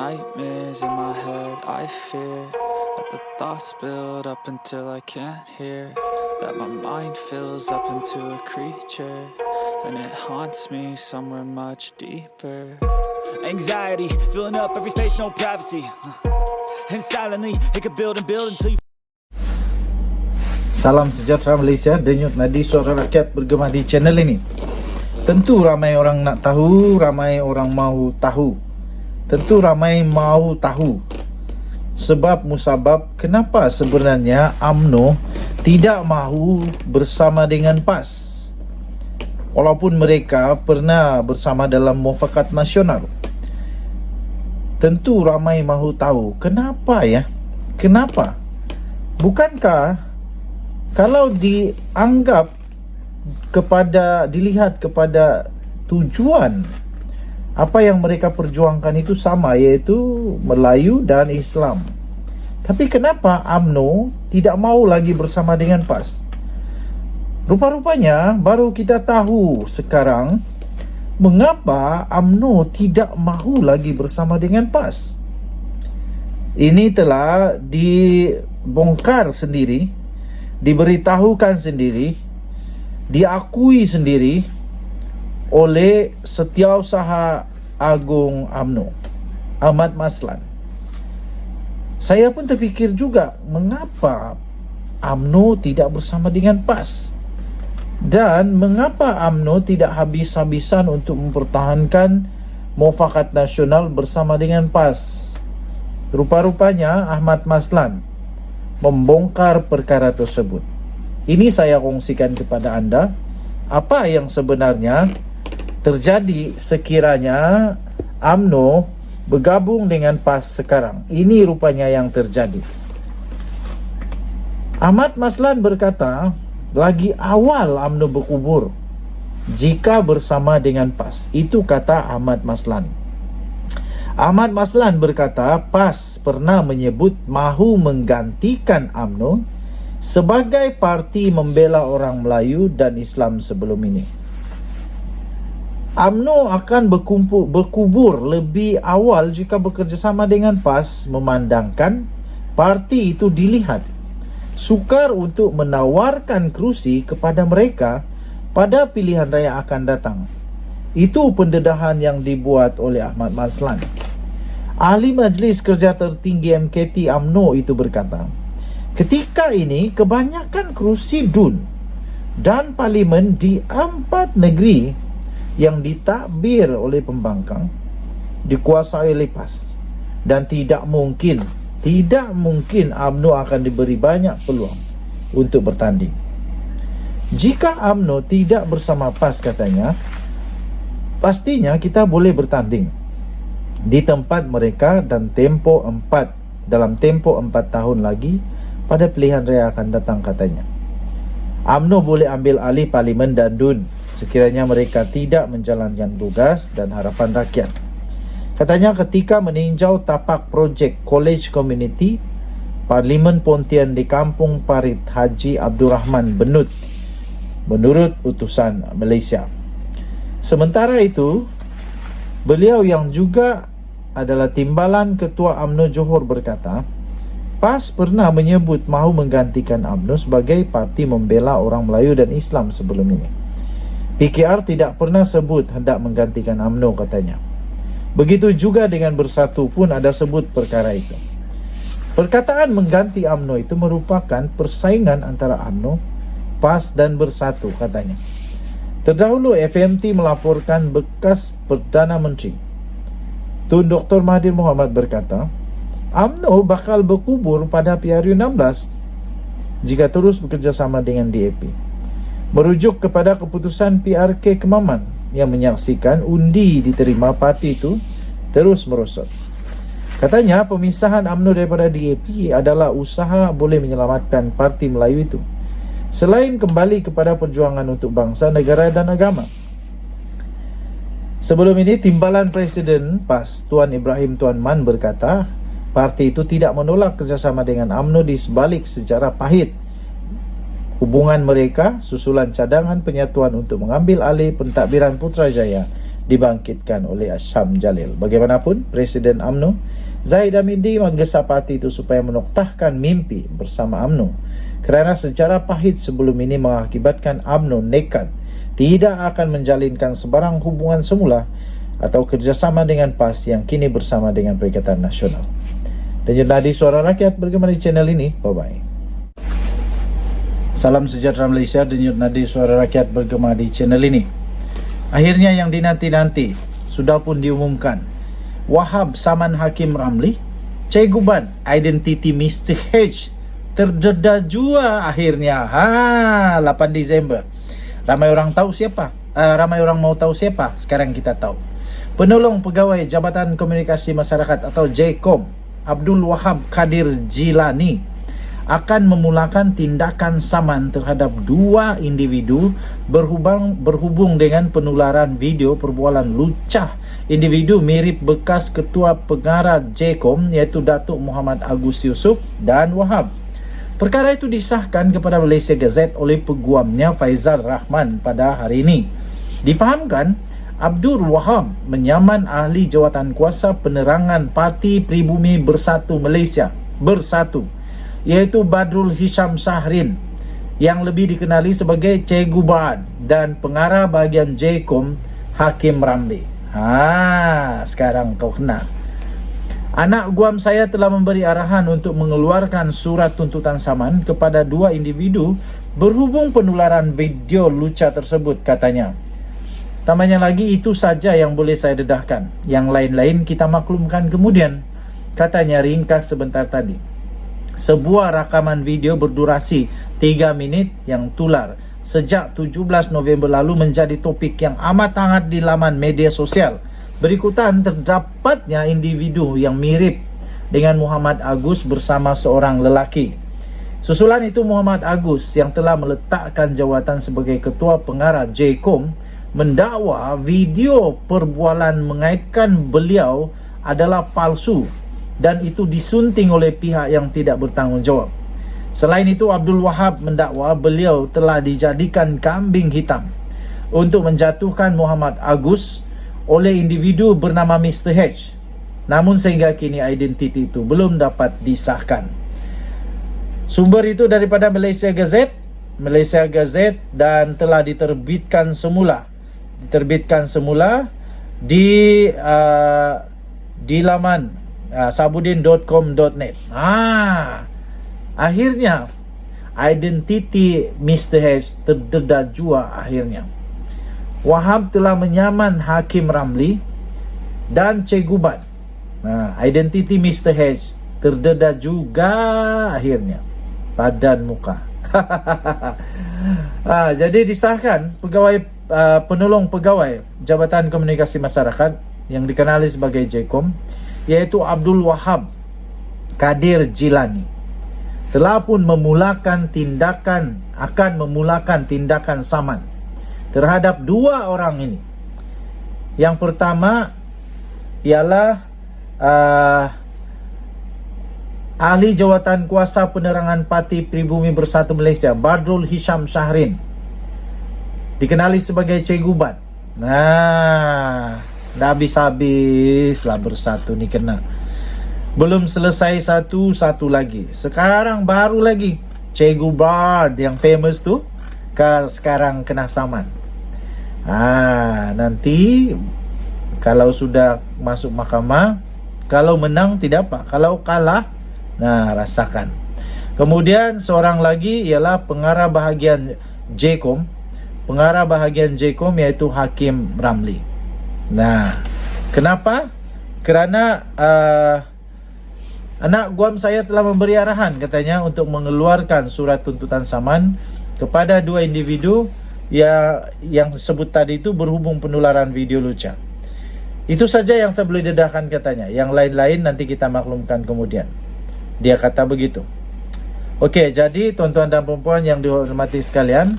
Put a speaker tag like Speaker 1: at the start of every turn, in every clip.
Speaker 1: nightmares in my head, I fear that the thoughts build up until I can't hear, that my mind fills up into a creature, and it haunts me somewhere much deeper. Anxiety, filling up every space, no privacy, and silently, it could build and build until you...
Speaker 2: Salam sejahtera Malaysia, denyut nadi suara rakyat bergema di channel ini. Tentu ramai orang nak tahu, ramai orang mahu tahu. Tentu ramai mahu tahu sebab musabab kenapa sebenarnya UMNO tidak mahu bersama dengan PAS. Walaupun mereka pernah bersama dalam mufakat nasional. Tentu ramai mahu tahu kenapa ya? Kenapa? Bukankah kalau dilihat kepada tujuan apa yang mereka perjuangkan itu sama, iaitu Melayu dan Islam. Tapi kenapa UMNO tidak mau lagi bersama dengan PAS? Rupa-rupanya baru kita tahu sekarang mengapa UMNO tidak mahu lagi bersama dengan PAS. Ini telah dibongkar sendiri, diberitahukan sendiri, diakui sendiri oleh Setiausaha Agung UMNO, Ahmad Maslan. Saya pun terfikir juga mengapa UMNO tidak bersama dengan PAS, dan mengapa UMNO tidak habis-habisan untuk mempertahankan mufakat nasional bersama dengan PAS. Rupa-rupanya Ahmad Maslan membongkar perkara tersebut. Ini saya kongsikan kepada anda apa yang sebenarnya terjadi sekiranya UMNO bergabung dengan PAS sekarang. Ini rupanya yang terjadi. Ahmad Maslan berkata, lagi awal UMNO berkubur jika bersama dengan PAS. Itu kata Ahmad Maslan. Ahmad Maslan berkata PAS pernah menyebut mahu menggantikan UMNO sebagai parti membela orang Melayu dan Islam sebelum ini. UMNO akan berkubur lebih awal jika bekerjasama dengan PAS, memandangkan parti itu dilihat sukar untuk menawarkan kerusi kepada mereka pada pilihan raya akan datang. Itu pendedahan yang dibuat oleh Ahmad Maslan. Ahli Majlis Kerja Tertinggi MKT UMNO itu berkata, ketika ini kebanyakan kerusi DUN dan parlimen di 4 negeri yang ditadbir oleh pembangkang dikuasai oleh PAS, dan tidak mungkin UMNO akan diberi banyak peluang untuk bertanding. Jika UMNO tidak bersama PAS, katanya, pastinya kita boleh bertanding di tempat mereka dan dalam tempo 4 tahun lagi pada pilihan raya akan datang, katanya. UMNO boleh ambil alih parlimen dan DUN sekiranya mereka tidak menjalankan tugas dan harapan rakyat. Katanya ketika meninjau tapak projek College Community Parlimen Pontian di Kampung Parit Haji Abdul Rahman Benut, menurut utusan Malaysia. Sementara itu, beliau yang juga adalah timbalan Ketua UMNO Johor berkata, PAS pernah menyebut mahu menggantikan UMNO sebagai parti membela orang Melayu dan Islam sebelum ini. PKR tidak pernah sebut hendak menggantikan UMNO, katanya. Begitu juga dengan Bersatu pun ada sebut perkara itu. Perkataan mengganti UMNO itu merupakan persaingan antara UMNO, PAS dan Bersatu, katanya. Terdahulu FMT melaporkan bekas Perdana Menteri Tun Dr. Mahathir Mohamad berkata, UMNO bakal berkubur pada PRU16 jika terus bekerjasama dengan DAP. Merujuk kepada keputusan PRK Kemaman yang menyaksikan undi diterima parti itu terus merosot. Katanya pemisahan UMNO daripada DAP adalah usaha boleh menyelamatkan parti Melayu itu, selain kembali kepada perjuangan untuk bangsa, negara dan agama. Sebelum ini, timbalan Presiden PAS Tuan Ibrahim Tuan Man berkata, parti itu tidak menolak kerjasama dengan UMNO di sebalik sejarah pahit hubungan mereka susulan cadangan penyatuan untuk mengambil alih pentadbiran Putrajaya dibangkitkan oleh Syam Jalil. Bagaimanapun, Presiden UMNO Zahid Hamidi menggesa parti itu supaya menoktahkan mimpi bersama UMNO, kerana sejarah pahit sebelum ini mengakibatkan UMNO nekat tidak akan menjalinkan sebarang hubungan semula atau kerjasama dengan PAS yang kini bersama dengan Perikatan Nasional. Dan Nadi Suara Rakyat bergema di channel ini. Bye-bye. Salam sejahtera Malaysia, Denyut Nadi Suara Rakyat bergema di channel ini. Akhirnya yang dinanti-nanti sudah pun diumumkan. Wahab saman Hakim Ramli, Cikgu Ban identiti Mr. H terdedah jua akhirnya. 8 Disember. Ramai orang tahu siapa? Ramai orang mau tahu siapa? Sekarang kita tahu. Penolong Pegawai Jabatan Komunikasi Masyarakat atau JKOM Abdul Wahab Kadir Jilani akan memulakan tindakan saman terhadap 2 individu berhubung dengan penularan video perbualan lucah individu mirip bekas Ketua Pengarah JKOM iaitu Datuk Muhammad Agus Yusof dan Wahab. Perkara itu disahkan kepada Malaysia Gazette oleh peguamnya Faizal Rahman pada hari ini. Difahamkan, Abdul Wahab menyaman ahli jawatan kuasa penerangan Parti Pribumi Bersatu Malaysia Bersatu, iaitu Badrul Hisham Shahrin yang lebih dikenali sebagai Cikgu Ban dan pengarah bahagian JKOM Hakim Ramli. Sekarang kau kenal. Anak guam saya telah memberi arahan untuk mengeluarkan surat tuntutan saman kepada 2 individu berhubung penularan video lucah tersebut, katanya. Tambahnya lagi, itu saja yang boleh saya dedahkan. Yang lain-lain kita maklumkan kemudian, katanya ringkas sebentar tadi. Sebuah rakaman video berdurasi 3 minit yang tular sejak 17 November lalu menjadi topik yang amat hangat di laman media sosial. Berikutan terdapatnya individu yang mirip dengan Muhammad Agus bersama seorang lelaki. Susulan itu Muhammad Agus yang telah meletakkan jawatan sebagai Ketua Pengarah JKOM mendakwa video perbualan mengaitkan beliau adalah palsu dan itu disunting oleh pihak yang tidak bertanggungjawab. Selain itu, Abdul Wahab mendakwa beliau telah dijadikan kambing hitam untuk menjatuhkan Muhammad Agus oleh individu bernama Mr. H. Namun sehingga kini identiti itu belum dapat disahkan. Sumber itu daripada Malaysia Gazette dan telah diterbitkan semula di laman sabudin.com.net. Akhirnya identiti Mr. H terdedah jua akhirnya. Wahab telah menyaman Hakim Ramli dan Cikgu Ban. Identiti Mr. H terdedah juga akhirnya. Padan muka. Jadi disahkan penolong pegawai Jabatan Komunikasi Masyarakat yang dikenali sebagai JKOM, iaitu Abdul Wahab Kadir Jilani, telah pun akan memulakan tindakan saman terhadap 2 orang ini. Yang pertama ialah ahli jawatan kuasa penerangan Parti Pribumi Bersatu Malaysia Badrul Hisham Shahrin, dikenali sebagai Cikgu Ban. Dah habis-habis lah bersatu ni kena. Belum selesai satu lagi. Sekarang baru lagi Cikgu Ban yang famous tu sekarang kena saman. Nanti kalau sudah masuk mahkamah, kalau menang tidak apa, kalau kalah rasakan. Kemudian seorang lagi ialah pengarah bahagian JKOM iaitu Hakim Ramli. Kenapa? Kerana anak guam saya telah memberi arahan, katanya, untuk mengeluarkan surat tuntutan saman kepada 2 individu yang sebut tadi itu berhubung penularan video lucah. Itu saja yang saya boleh dedahkan, katanya. Yang lain-lain nanti kita maklumkan kemudian. Dia kata begitu. Okey, jadi tuan-tuan dan puan-puan yang dihormati sekalian,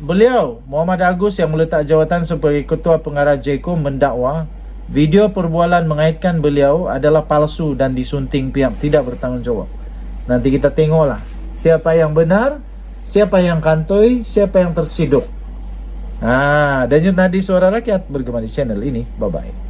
Speaker 2: beliau Muhammad Agus yang meletak jawatan sebagai Ketua Pengarah JKOM mendakwa video perbualan mengaitkan beliau adalah palsu dan disunting pihak tidak bertanggungjawab. Nanti kita tengoklah siapa yang benar, siapa yang kantoi, siapa yang terciduk. Denyut Nadi Suara Rakyat bergema di channel ini. Bye-bye.